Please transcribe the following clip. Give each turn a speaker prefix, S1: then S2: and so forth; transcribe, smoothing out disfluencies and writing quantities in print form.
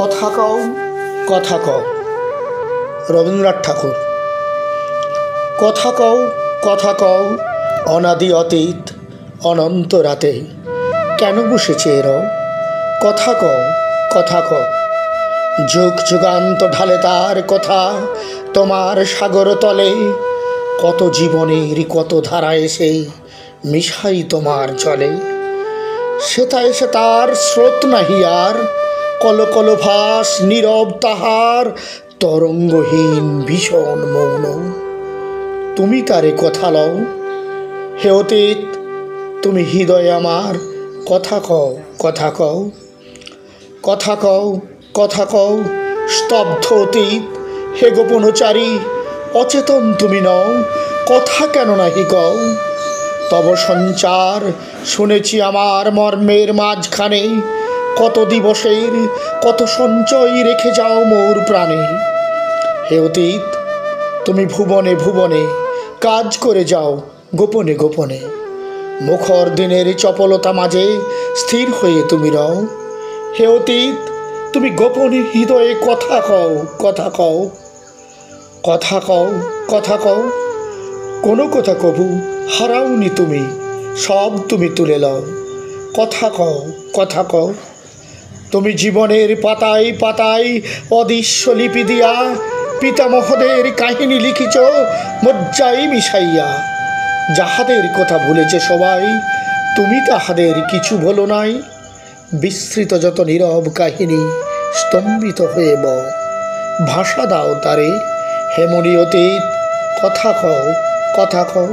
S1: কথা কও কথা কও রবীন্দ্রনাথ ঠাকুর। কথা কও অনাদি অতীত অনন্ত রাতে কেন বসেছে এরাও। কথা কও যুগ যুগান্ত ঢালে তার কথা তোমার সাগর তলে। কত জীবনের কত ধারা এসে মিশাই তোমার জলে। সেটা এসে তার স্রোত নাহি আর কল কল ভাস নীরব তাহার তরঙ্গহীন ভীষণ মৌন। তুমি তারে কথা লও হে অতীত তুমি হৃদয়ে আমার। কথা কও স্তব্ধ অতীত হে গোপনচারী অচেতন তুমি নও। কথা কেন নাহি কও তব সঞ্চার শুনেছি আমার মর্মের মাঝখানে। কত দিবসের কত সঞ্চয় রেখে যাও মোর প্রাণে। হে অতীত তুমি ভুবনে ভুবনে কাজ করে যাও গোপনে গোপনে। মুখর দিনের চপলতা মাঝে স্থির হয়ে তুমি রও। হে অতীত তুমি গোপনে হৃদয়ে কথা কও কোনো কথা কবু হারাওনি তুমি সব তুমি তুলে লও। কথা কও তুমি জীবনের পাতায় পাতায় অদৃশ্য লিপি দিয়া পিতামহদের কাহিনী লিখিছ মজ্জায় মিশাইয়া। যাহাদের কথা ভুলেছে সবাই তুমি তাহাদের কিছু বলো নাই। বিস্তৃত যত নীরব কাহিনী স্তম্ভিত হয়ে বও। ভাষা দাও তারে হেমনী অতীত কথা কও।